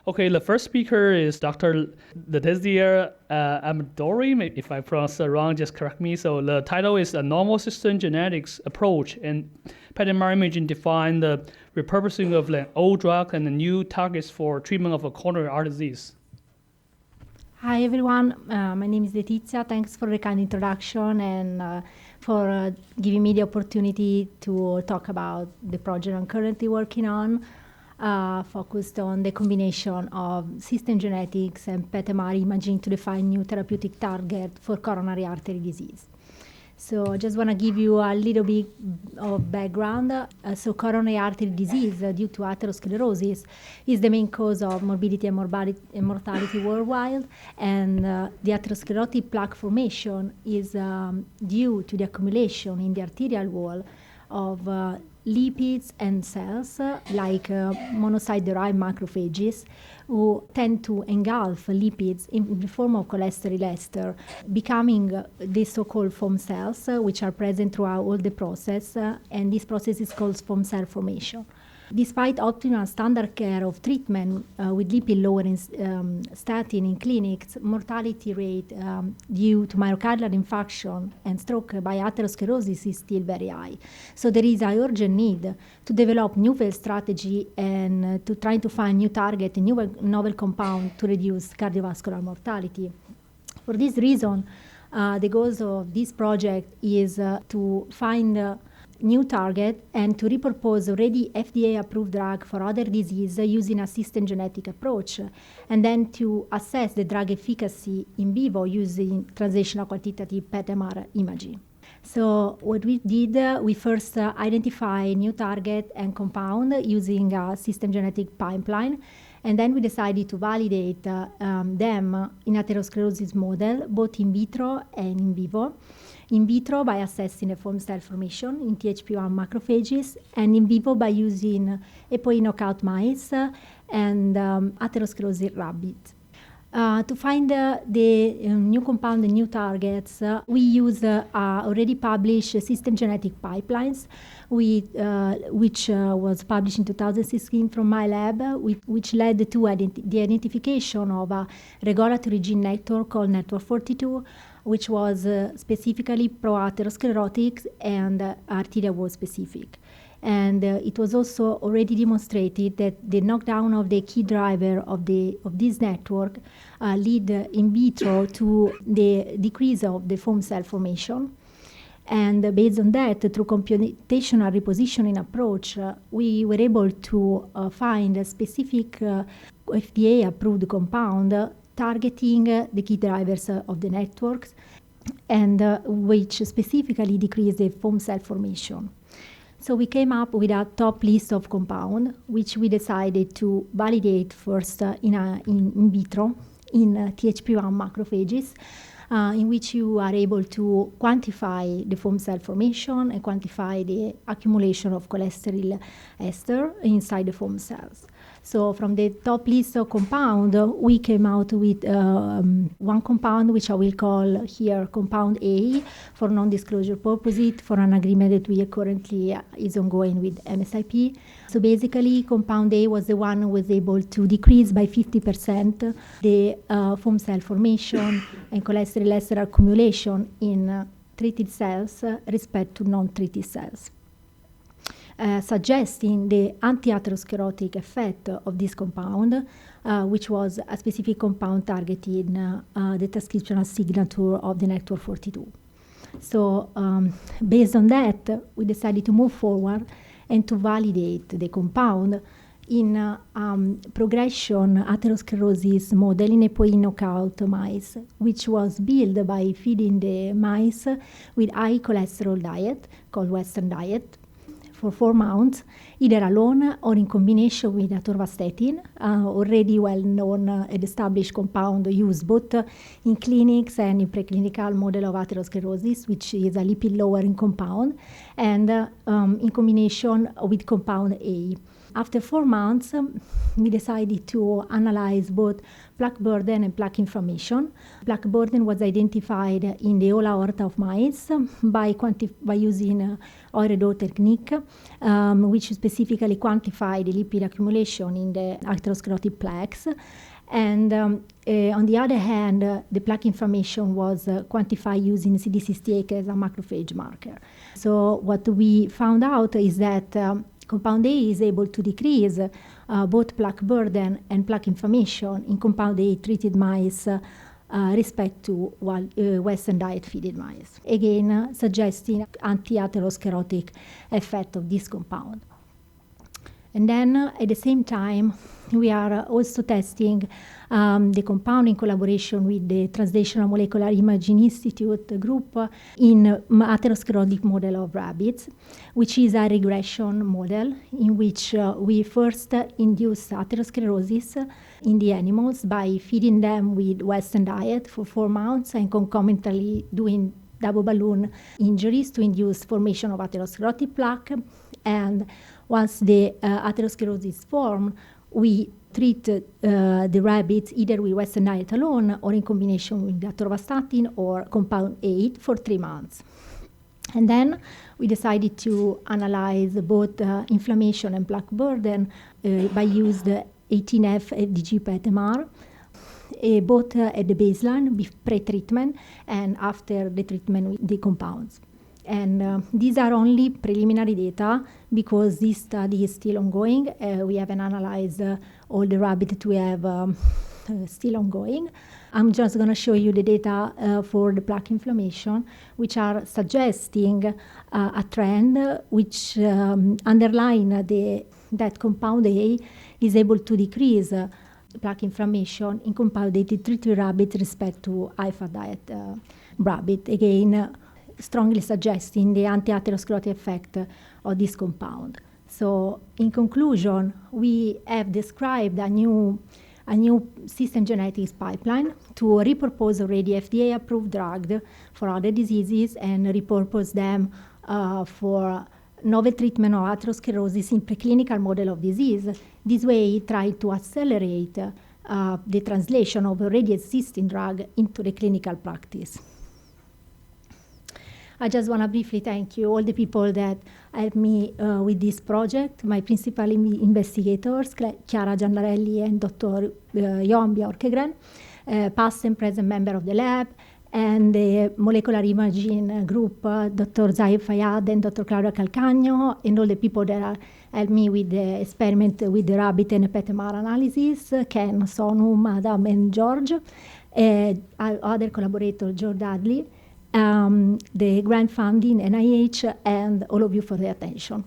Okay, the first speaker is Dr. Letizia Amadori. If I pronounce it wrong, just correct me. So the title is A Normal System Genetics Approach and PET-MR Imaging Define the Repurposing of an Old Drug and the New Targets for Treatment of a Coronary Artery Disease. Hi everyone, my name is Letizia. Thanks for the kind introduction and for giving me the opportunity to talk about the project I'm currently working on, focused on the combination of system genetics and PET-MR imaging to define new therapeutic target for coronary artery disease. So I just want to give you a little bit of background. So coronary artery disease due to atherosclerosis is the main cause of morbidity and mortality worldwide. And the atherosclerotic plaque formation is due to the accumulation in the arterial wall of lipids and cells like monocyte-derived macrophages who tend to engulf lipids in the form of cholesterol ester, becoming the so-called foam cells, which are present throughout all the process, and this process is called foam cell formation. Despite optimal standard care of treatment with lipid-lowering statin in clinics, mortality rate due to myocardial infarction and stroke by atherosclerosis is still very high. So there is an urgent need to develop novel strategy and to try to find new target and novel compound to reduce cardiovascular mortality. For this reason, the goals of this project is to find new target and to repurpose already FDA-approved drug for other disease using a system genetic approach, and then to assess the drug efficacy in vivo using translational quantitative PET-MR imaging. So what we did, we first identify new target and compound using a system genetic pipeline, and then we decided to validate them in atherosclerosis model, both in vitro and in vivo. In vitro by assessing the foam cell formation in THP1 macrophages, and in vivo by using APOE knockout mice and atherosclerosis rabbits. To find the new compound and new targets, we use already published system genetic pipelines, which was published in 2016 from my lab, which led to the identification of a regulatory gene network called Network 42, which was specifically pro-atherosclerotic and arterial wall specific. And it was also already demonstrated that the knockdown of the key driver of this network lead in vitro to the decrease of the foam cell formation. And based on that, through computational repositioning approach, we were able to find a specific FDA-approved compound targeting the key drivers of the networks, and which specifically decrease the foam cell formation. So we came up with a top list of compounds, which we decided to validate first in vitro in THP1 macrophages, in which you are able to quantify the foam cell formation and quantify the accumulation of cholesterol ester inside the foam cells. So from the top list of compound, we came out with one compound, which I will call here compound A for non-disclosure purposes, for an agreement that we currently is ongoing with MSIP. So basically, compound A was the one who was able to decrease by 50% the foam cell formation and cholesterol ester accumulation in treated cells respect to non-treated cells. Suggesting the anti-atherosclerotic effect of this compound, which was a specific compound targeting the transcriptional signature of the Network 42. So based on that, we decided to move forward and to validate the compound in progression atherosclerosis model in APOE knockout mice, which was built by feeding the mice with high cholesterol diet, called Western diet, for 4 months, either alone or in combination with atorvastatin, already well-known and established compound used both in clinics and in preclinical model of atherosclerosis, which is a lipid-lowering compound, and in combination with compound A. After 4 months, we decided to analyze both plaque burden and plaque inflammation. Plaque burden was identified in the whole aorta of mice by using Oiredo technique, which specifically quantified the lipid accumulation in the atherosclerotic plaques. And on the other hand, the plaque inflammation was quantified using CD68 as a macrophage marker. So what we found out is that compound A is able to decrease both plaque burden and plaque inflammation in compound A treated mice respect to Western diet feeded mice. Again, suggesting anti-atherosclerotic effect of this compound. And then at the same time, we are also testing the compound in collaboration with the Translational Molecular Imaging Institute group in atherosclerotic model of rabbits, which is a regression model in which we first induce atherosclerosis in the animals by feeding them with Western diet for 4 months and concomitantly doing double balloon injuries to induce formation of atherosclerotic plaque. And once the atherosclerosis form, we treat the rabbits either with Western diet alone or in combination with atorvastatin or compound 8 for 3 months. And then we decided to analyze both inflammation and plaque burden by use the 18F FDG PET-MR, both at the baseline, pre-treatment, and after the treatment with the compounds. And these are only preliminary data because this study is still ongoing. We haven't analyzed all the rabbits that we have still ongoing. I'm just going to show you the data for the plaque inflammation, which are suggesting a trend which underline that compound A is able to decrease plaque inflammation in compound A treated rabbits respect to high-fat diet rabbit. Again, strongly suggesting the anti-atherosclerotic effect of this compound. So in conclusion, we have described a new system genetics pipeline to repurpose already FDA-approved drugs for other diseases and repurpose them for novel treatment of atherosclerosis in preclinical model of disease. This way, try to accelerate the translation of already existing drug into the clinical practice. I just want to briefly thank you, all the people that helped me with this project, my principal investigators, Chiara Giannarelli and Dr. Johan Bjorkegren, past and present member of the lab, and the molecular imaging group, Dr. Zaid Fayad and Dr. Claudia Calcagno, and all the people that helped me with the experiment with the rabbit and PET-MR analysis, Ken, Sonu, Adam, and George, other collaborator, George Dudley, the grant funding, NIH, and all of you for the attention.